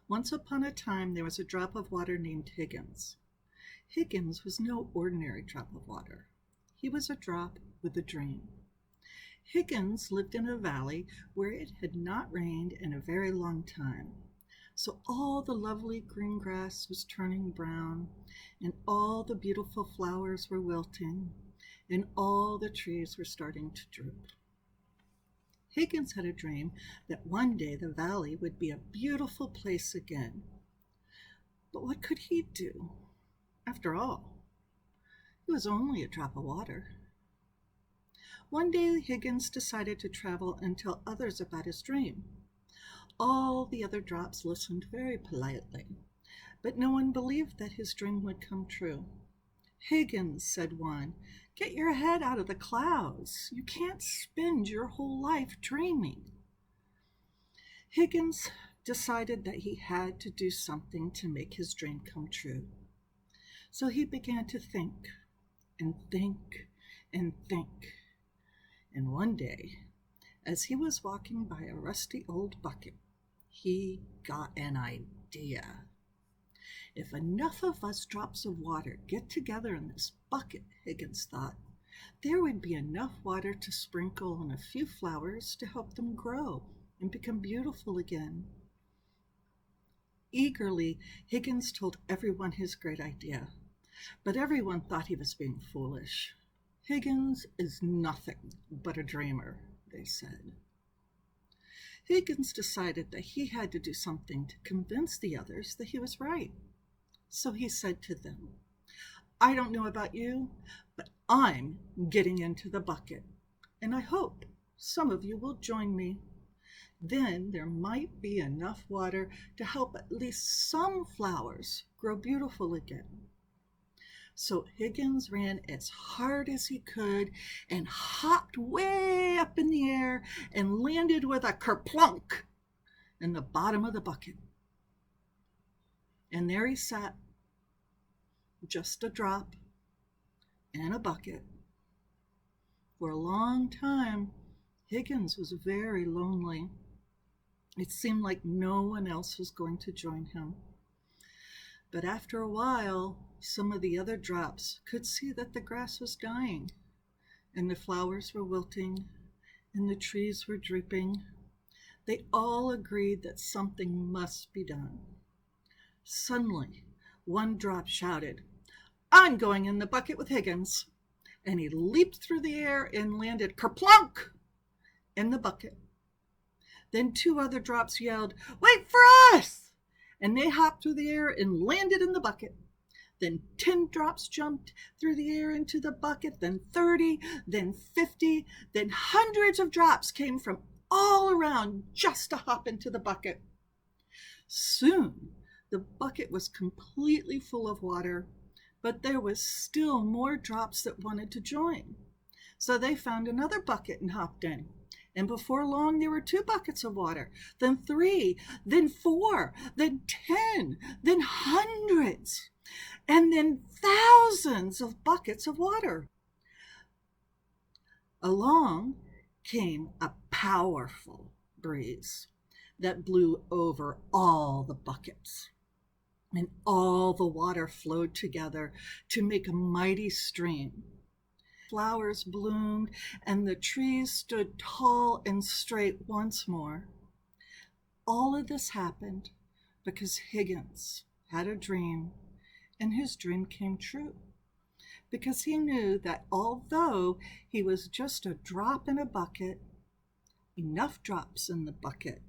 Once upon a time, there was a drop of water named Higgins. Higgins was no ordinary drop of water. He was a drop with a dream. Higgins lived in a valley where it had not rained in a very long time. So all the lovely green grass was turning brown, and all the beautiful flowers were wilting, and all the trees were starting to droop. Higgins had a dream that one day the valley would be a beautiful place again. But what could he do? After all, he was only a drop of water. One day Higgins decided to travel and tell others about his dream. All the other drops listened very politely, but no one believed that his dream would come true. "Higgins," said one, "get your head out of the clouds. You can't spend your whole life dreaming." Higgins decided that he had to do something to make his dream come true. So he began to think and think and think. And one day, as he was walking by a rusty old bucket, he got an idea. "If enough of us drops of water get together in this bucket," Higgins thought, "there would be enough water to sprinkle on a few flowers to help them grow and become beautiful again." Eagerly, Higgins told everyone his great idea, but everyone thought he was being foolish. "Higgins is nothing but a dreamer," they said. Higgins decided that he had to do something to convince the others that he was right. So he said to them, "I don't know about you, but I'm getting into the bucket, and I hope some of you will join me. Then there might be enough water to help at least some flowers grow beautiful again." So Higgins ran as hard as he could and hopped way up in the air and landed with a kerplunk in the bottom of the bucket. And there he sat, just a drop in a bucket. For a long time, Higgins was very lonely. It seemed like no one else was going to join him. But after a while, some of the other drops could see that the grass was dying, and the flowers were wilting, and the trees were drooping. They all agreed that something must be done. Suddenly, one drop shouted, "I'm going in the bucket with Higgins." And he leaped through the air and landed kerplunk in the bucket. Then two other drops yelled, "Wait for us!" And they hopped through the air and landed in the bucket. Then 10 drops jumped through the air into the bucket, then 30, then 50, then hundreds of drops came from all around just to hop into the bucket. Soon, the bucket was completely full of water, but there was still more drops that wanted to join. So they found another bucket and hopped in. And before long, there were 2 buckets of water, then 3, then 4, then 10, then hundreds, and then thousands of buckets of water. Along came a powerful breeze that blew over all the buckets, and all the water flowed together to make a mighty stream. Flowers bloomed, and the trees stood tall and straight once more. All of this happened because Higgins had a dream, and his dream came true. Because he knew that although he was just a drop in a bucket, enough drops in the bucket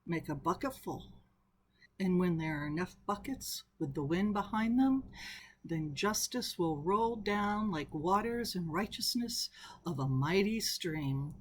make a bucket full. And when there are enough buckets with the wind behind them, then justice will roll down like waters in righteousness of a mighty stream.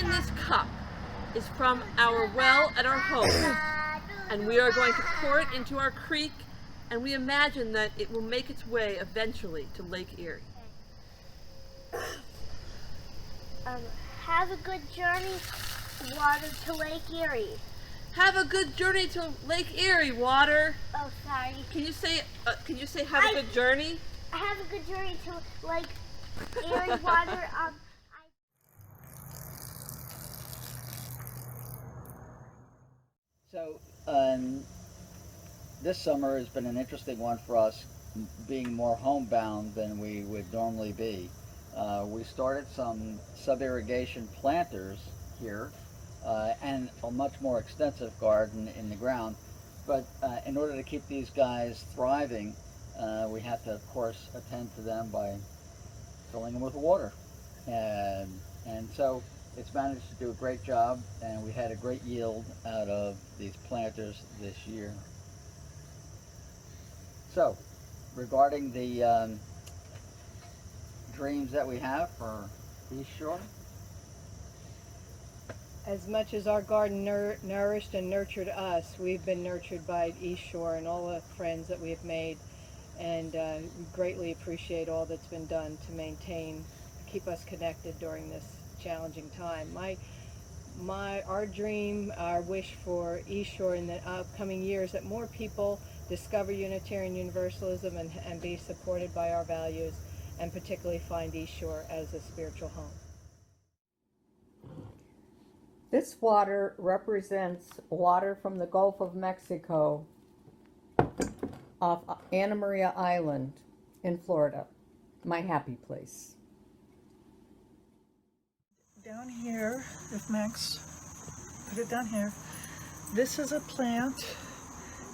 in this cup is from our well at our home, and we are going to pour it into our creek, and we imagine that it will make its way eventually to Lake Erie. Have a good journey, Water, to Lake Erie. Have a good journey to Lake Erie, Water. Oh, sorry. Can you say have a good journey? Have a good journey to Lake Erie, Water. So this summer has been an interesting one for us, being more homebound than we would normally be. We started some sub-irrigation planters here and a much more extensive garden in the ground. But in order to keep these guys thriving, we had to, of course, attend to them by filling them with water. And so it's managed to do a great job, and we had a great yield out of these planters this year. So, regarding the dreams that we have for East Shore, as much as our garden nourished and nurtured us, we've been nurtured by East Shore and all the friends that we have made, and we greatly appreciate all that's been done to keep us connected during this challenging time. Our dream, our wish for East Shore in the upcoming years, that more people discover Unitarian Universalism and be supported by our values, and particularly find East Shore as a spiritual home. This water represents water from the Gulf of Mexico off Anna Maria Island in Florida, my happy place. Down here, if Max put it down here, this is a plant.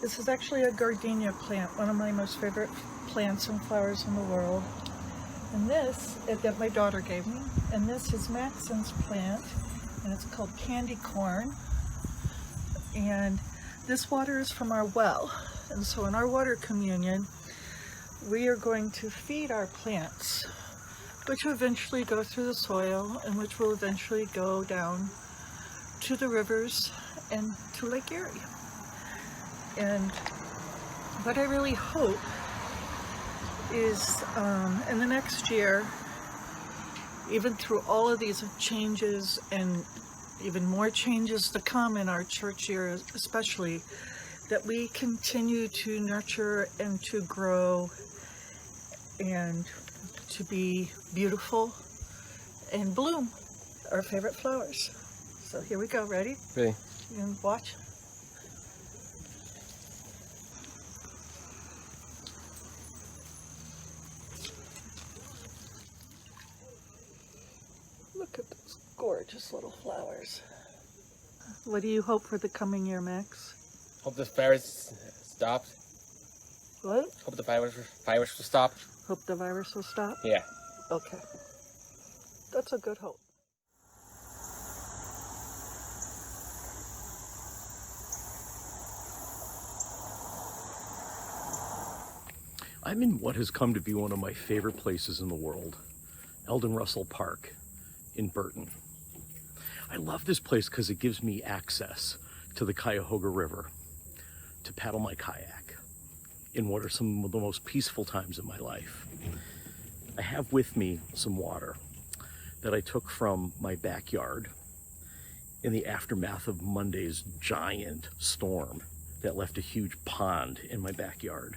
This is actually a gardenia plant, one of my most favorite plants and flowers in the world. And this, that my daughter gave me, and this is Maxon's plant, and it's called candy corn. And this water is from our well. And so in our water communion, we are going to feed our plants, which will eventually go through the soil and which will eventually go down to the rivers and to Lake Erie. And what I really hope is in the next year, even through all of these changes and even more changes to come in our church year especially, that we continue to nurture and to grow and to be beautiful and bloom our favorite flowers. So here we go. Ready? Ready. You can watch. Look at those gorgeous little flowers. What do you hope for the coming year, Max? Hope this virus stops. What? Hope the virus will stop. Hope the virus will stop? Yeah. Okay. That's a good hope. I'm in what has come to be one of my favorite places in the world, Eldon Russell Park in Burton. I love this place because it gives me access to the Cuyahoga River to paddle my kayak in what are some of the most peaceful times of my life. I have with me some water that I took from my backyard in the aftermath of Monday's giant storm that left a huge pond in my backyard.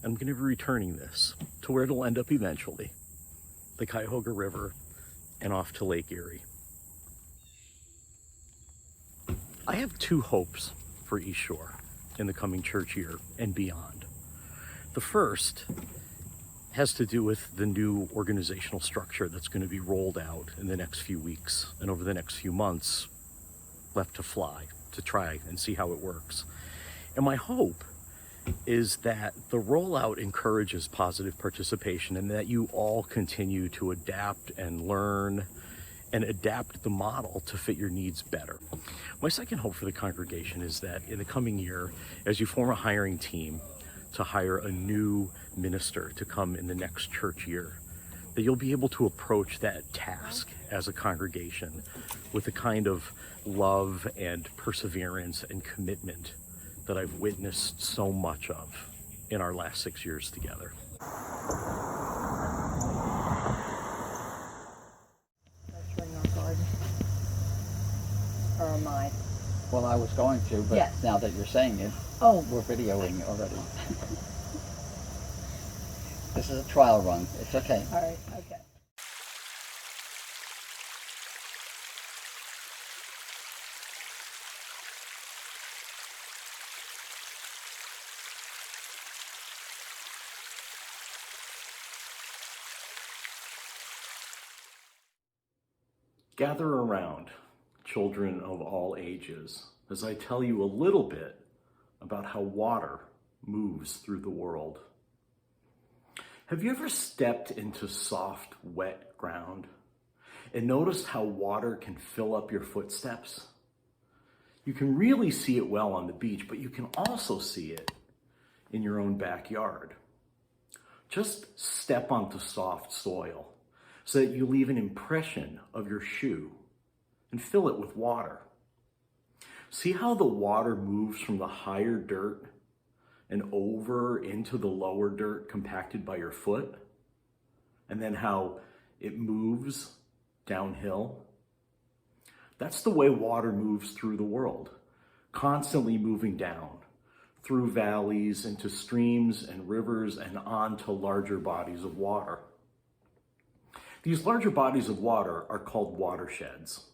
I'm going to be returning this to where it'll end up eventually, the Cuyahoga River and off to Lake Erie. I have two hopes for East Shore in the coming church year and beyond. The first has to do with the new organizational structure that's going to be rolled out in the next few weeks and over the next few months, left to fly, to try and see how it works. And my hope is that the rollout encourages positive participation and that you all continue to adapt and learn and adapt the model to fit your needs better. My second hope for the congregation is that in the coming year, as you form a hiring team to hire a new minister to come in the next church year, that you'll be able to approach that task as a congregation with the kind of love and perseverance and commitment that I've witnessed so much of in our last 6 years together. Nurturing our garden. Or am I? Well, I was going to, but Yes. now that you're saying it, Oh, we're videoing already. This is a trial run. It's okay. all right, okay. Gather around, children of all ages, as I tell you a little bit about how water moves through the world. Have you ever stepped into soft, wet ground and noticed how water can fill up your footsteps? You can really see it well on the beach, but you can also see it in your own backyard. Just step onto soft soil so that you leave an impression of your shoe and fill it with water. See how the water moves from the higher dirt and over into the lower dirt compacted by your foot, and then how it moves downhill? That's the way water moves through the world, constantly moving down through valleys into streams and rivers and onto larger bodies of water. These larger bodies of water are called watersheds.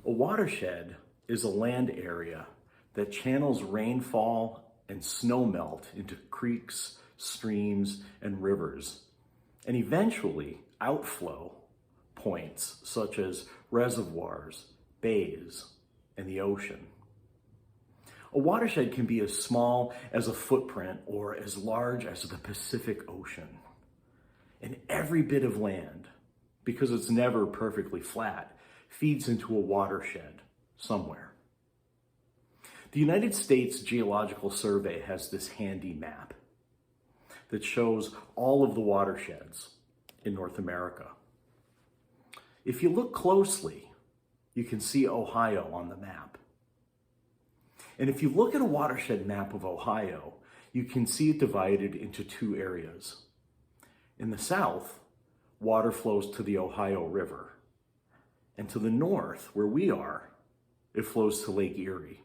A watershed is a land area that channels rainfall and snowmelt into creeks, streams, and rivers, and eventually outflow points such as reservoirs, bays, and the ocean. A watershed can be as small as a footprint or as large as the Pacific Ocean. And every bit of land, because it's never perfectly flat, feeds into a watershed somewhere. The United States Geological Survey has this handy map that shows all of the watersheds in North America. If you look closely, you can see Ohio on the map. And if you look at a watershed map of Ohio, you can see it divided into two areas. In the south, water flows to the Ohio River. And to the north, where we are, it flows to Lake Erie.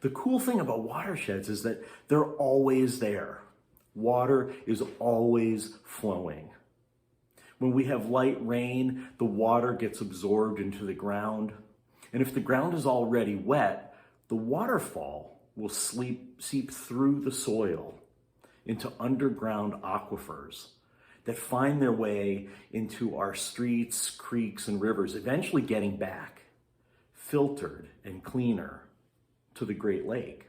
The cool thing about watersheds is that they're always there. Water is always flowing. When we have light rain, the water gets absorbed into the ground. And if the ground is already wet, the waterfall will seep through the soil into underground aquifers that find their way into our streets, creeks, and rivers, eventually getting back, filtered and cleaner, to the Great Lake.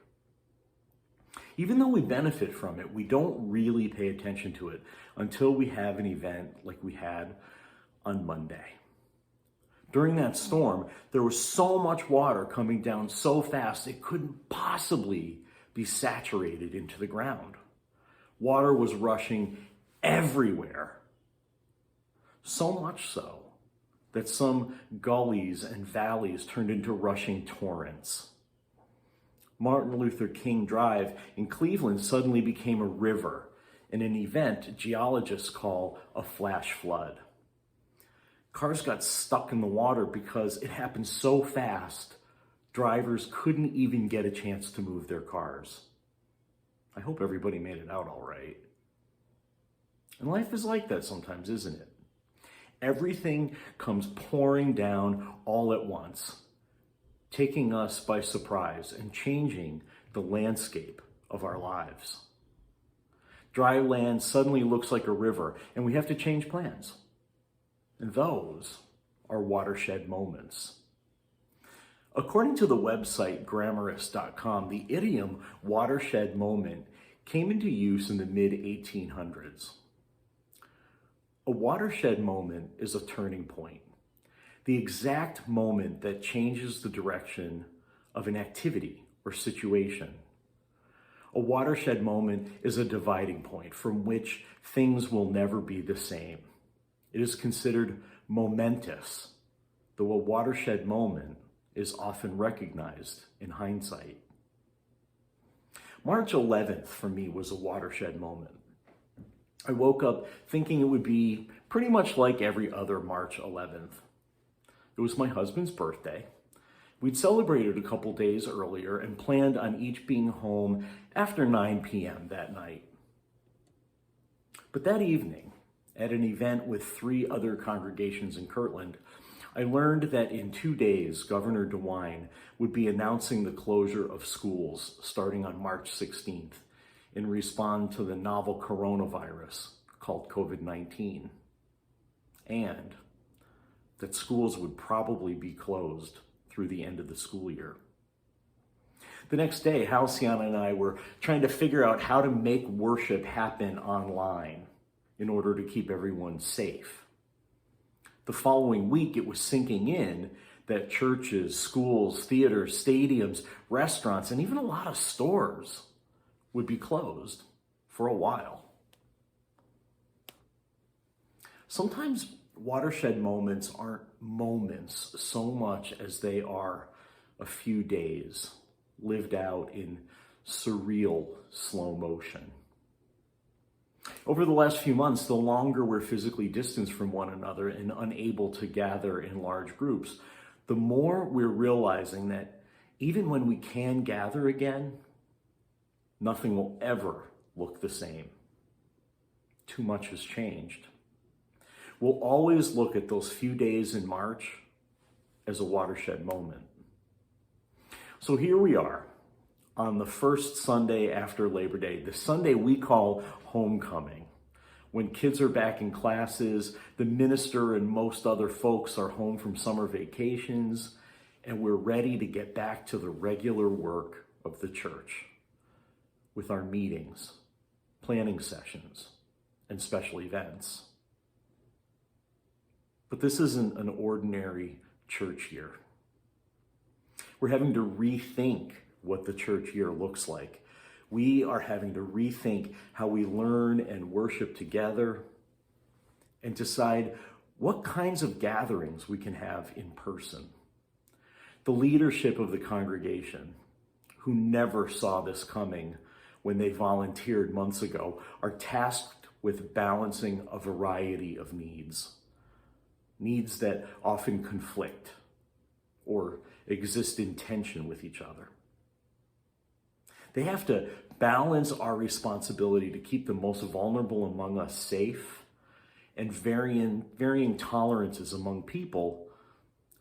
Even though we benefit from it, we don't really pay attention to it until we have an event like we had on Monday. During that storm, there was so much water coming down so fast it couldn't possibly be saturated into the ground. Water was rushing everywhere. So much so that some gullies and valleys turned into rushing torrents. Martin Luther King Drive in Cleveland suddenly became a river in an event geologists call a flash flood. Cars got stuck in the water because it happened so fast, drivers couldn't even get a chance to move their cars. I hope everybody made it out all right. And life is like that sometimes, isn't it? Everything comes pouring down all at once, taking us by surprise and changing the landscape of our lives. Dry land suddenly looks like a river, and we have to change plans. And those are watershed moments. According to the website grammarist.com, the idiom watershed moment came into use in the mid-1800s. A watershed moment is a turning point, the exact moment that changes the direction of an activity or situation. A watershed moment is a dividing point from which things will never be the same. It is considered momentous, though a watershed moment is often recognized in hindsight. March 11th for me was a watershed moment. I woke up thinking it would be pretty much like every other March 11th. It was my husband's birthday. We'd celebrated a couple days earlier and planned on each being home after 9 p.m. that night. But that evening, at an event with 3 other congregations in Kirtland, I learned that in 2 days, Governor DeWine would be announcing the closure of schools starting on March 16th in response to the novel coronavirus called COVID-19, and that schools would probably be closed through the end of the school year. The next day, Halcyon and I were trying to figure out how to make worship happen online in order to keep everyone safe. The following week, it was sinking in that churches, schools, theaters, stadiums, restaurants, and even a lot of stores would be closed for a while. Sometimes watershed moments aren't moments so much as they are a few days lived out in surreal slow motion. Over the last few months, the longer we're physically distanced from one another and unable to gather in large groups, the more we're realizing that even when we can gather again, nothing will ever look the same. Too much has changed. We'll always look at those few days in March as a watershed moment. So here we are on the first Sunday after Labor Day, the Sunday we call homecoming. When kids are back in classes, the minister and most other folks are home from summer vacations, and we're ready to get back to the regular work of the church with our meetings, planning sessions, and special events. But this isn't an ordinary church year. We're having to rethink what the church year looks like. We are having to rethink how we learn and worship together and decide what kinds of gatherings we can have in person. The leadership of the congregation, who never saw this coming when they volunteered months ago, are tasked with balancing a variety of needs that often conflict or exist in tension with each other. They have to balance our responsibility to keep the most vulnerable among us safe and varying tolerances among people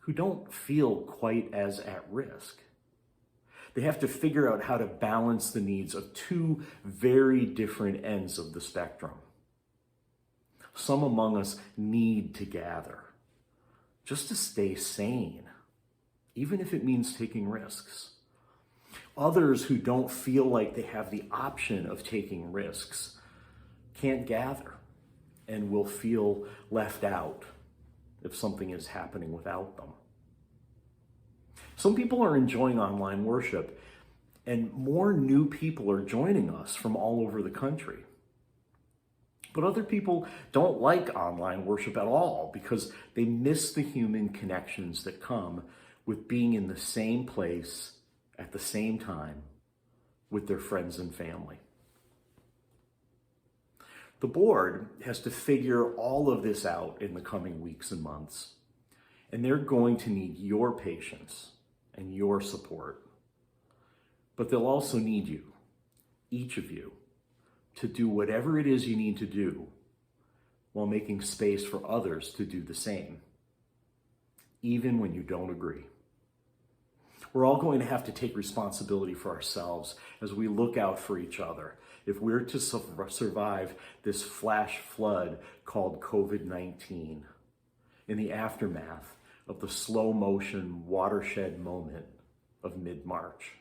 who don't feel quite as at risk. They have to figure out how to balance the needs of 2 very different ends of the spectrum. Some among us need to gather just to stay sane, even if it means taking risks. Others who don't feel like they have the option of taking risks can't gather and will feel left out if something is happening without them. Some people are enjoying online worship, and more new people are joining us from all over the country. But other people don't like online worship at all because they miss the human connections that come with being in the same place at the same time with their friends and family. The board has to figure all of this out in the coming weeks and months, and they're going to need your patience and your support. But they'll also need you, each of you, to do whatever it is you need to do while making space for others to do the same, even when you don't agree. We're all going to have to take responsibility for ourselves as we look out for each other if we're to survive this flash flood called COVID-19 in the aftermath of the slow motion watershed moment of mid-March.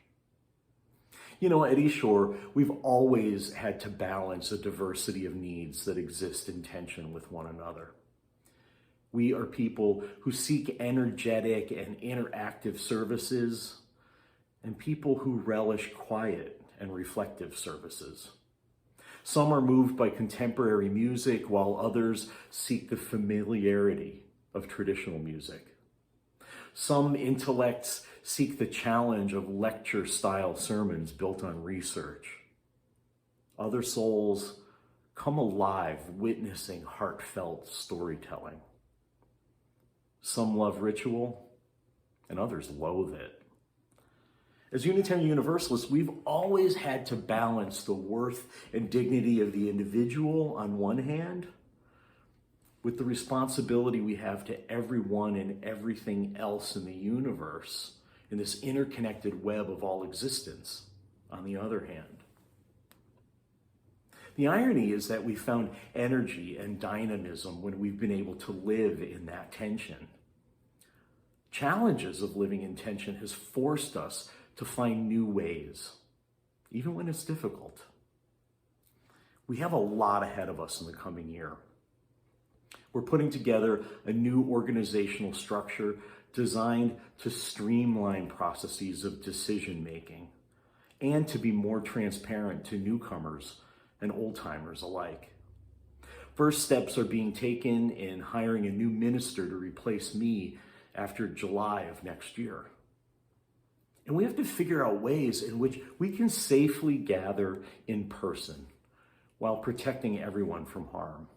You know, at East Shore, we've always had to balance a diversity of needs that exist in tension with one another. We are people who seek energetic and interactive services and people who relish quiet and reflective services. Some are moved by contemporary music, while others seek the familiarity of traditional music. Some intellects seek the challenge of lecture-style sermons built on research. Other souls come alive witnessing heartfelt storytelling. Some love ritual, and others loathe it. As Unitarian Universalists, we've always had to balance the worth and dignity of the individual on one hand with the responsibility we have to everyone and everything else in the universe, in this interconnected web of all existence, on the other hand. The irony is that we found energy and dynamism when we've been able to live in that tension. Challenges of living in tension has forced us to find new ways, even when it's difficult. We have a lot ahead of us in the coming year. We're putting together a new organizational structure designed to streamline processes of decision-making and to be more transparent to newcomers and old-timers alike. First steps are being taken in hiring a new minister to replace me after July of next year. And we have to figure out ways in which we can safely gather in person while protecting everyone from harm.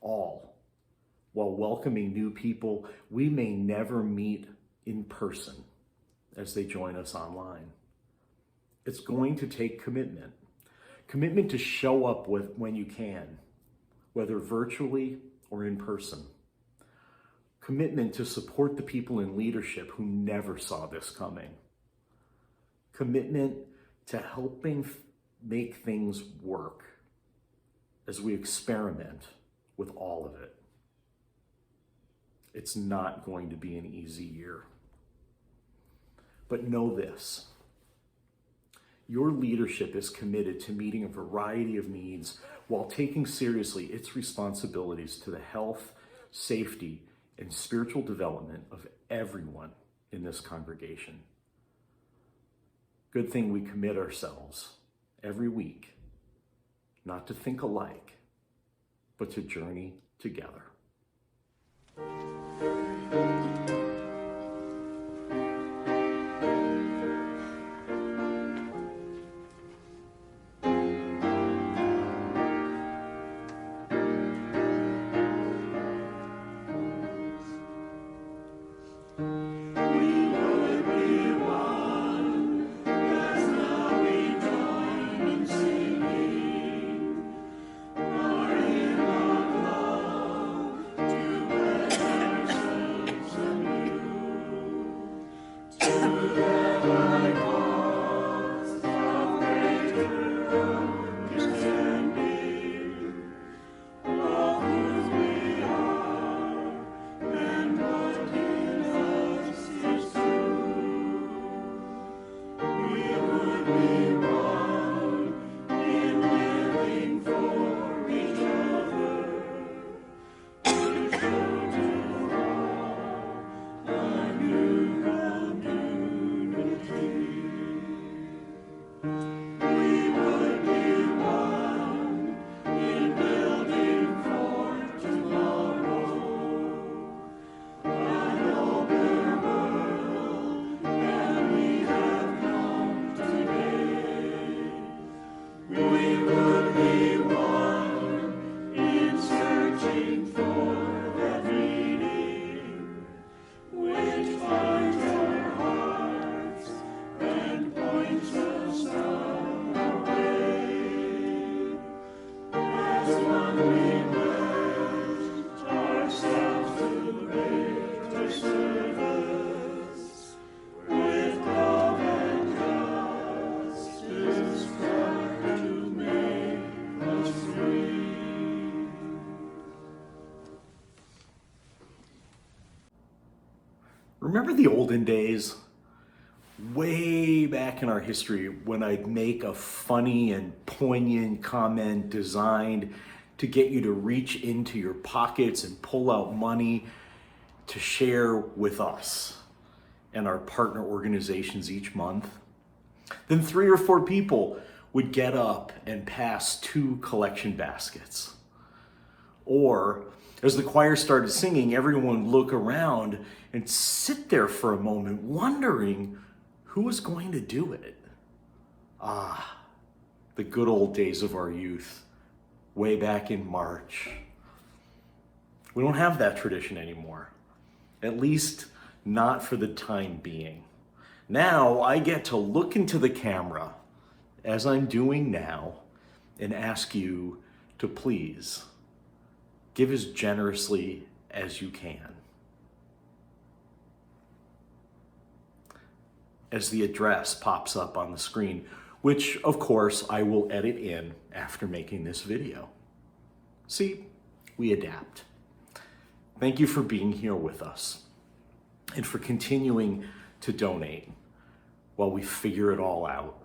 All while welcoming new people we may never meet in person as they join us online. It's going to take commitment. Commitment to show up when you can, whether virtually or in person. Commitment to support the people in leadership who never saw this coming. Commitment to helping make things work as we experiment with all of it. It's not going to be an easy year. But know this: your leadership is committed to meeting a variety of needs while taking seriously its responsibilities to the health, safety, and spiritual development of everyone in this congregation. Good thing we commit ourselves every week, not to think alike, but to journey together. Remember the olden days? Way back in our history when I'd make a funny and poignant comment designed to get you to reach into your pockets and pull out money to share with us and our partner organizations each month. Then 3 or 4 people would get up and pass 2 collection baskets. Or, as the choir started singing, everyone would look around and sit there for a moment, wondering who was going to do it. Ah, the good old days of our youth, way back in March. We don't have that tradition anymore, at least not for the time being. Now I get to look into the camera, as I'm doing now, and ask you to please give as generously as you can. As the address pops up on the screen, which of course I will edit in after making this video. See, we adapt. Thank you for being here with us and for continuing to donate while we figure it all out.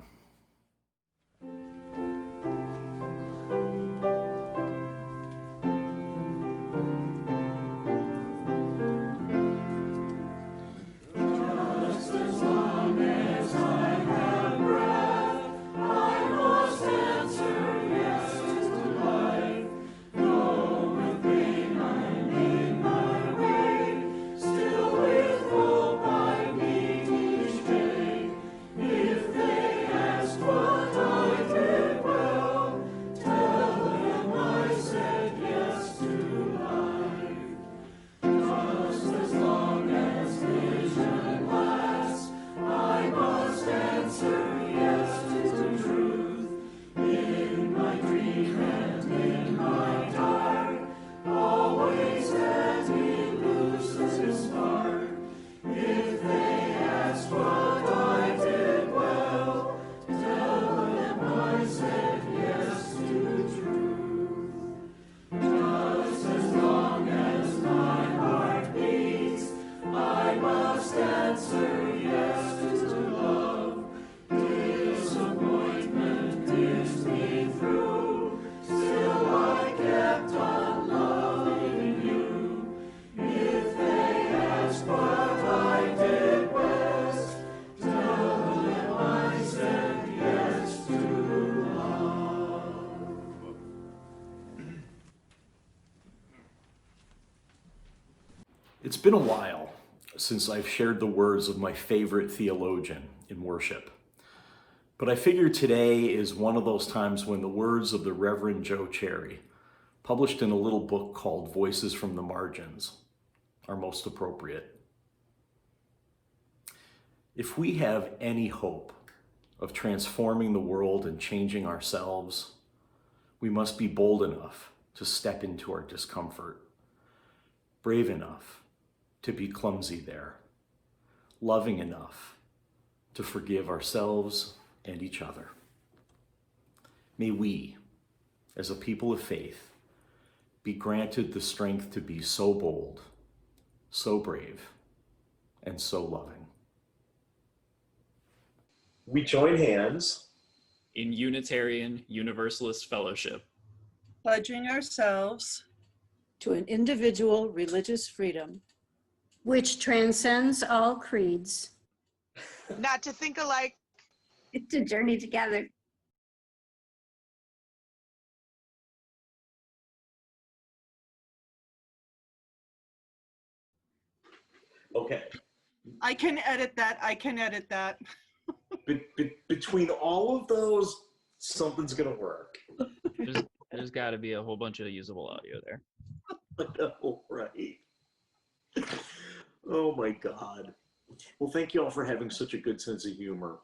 It's been a while since I've shared the words of my favorite theologian in worship. But I figure today is one of those times when the words of the Reverend Joe Cherry, published in a little book called Voices from the Margins, are most appropriate. If we have any hope of transforming the world and changing ourselves, we must be bold enough to step into our discomfort, brave enough to be clumsy there, loving enough to forgive ourselves and each other. May we, as a people of faith, be granted the strength to be so bold, so brave, and so loving. We join hands in Unitarian Universalist Fellowship, pledging ourselves to an individual religious freedom which transcends all creeds, not to think alike, to journey together. Okay. I can edit that. Between all of those, something's gonna work. There's got to be a whole bunch of usable audio there. I know, right? Oh my God. Well, thank you all for having such a good sense of humor.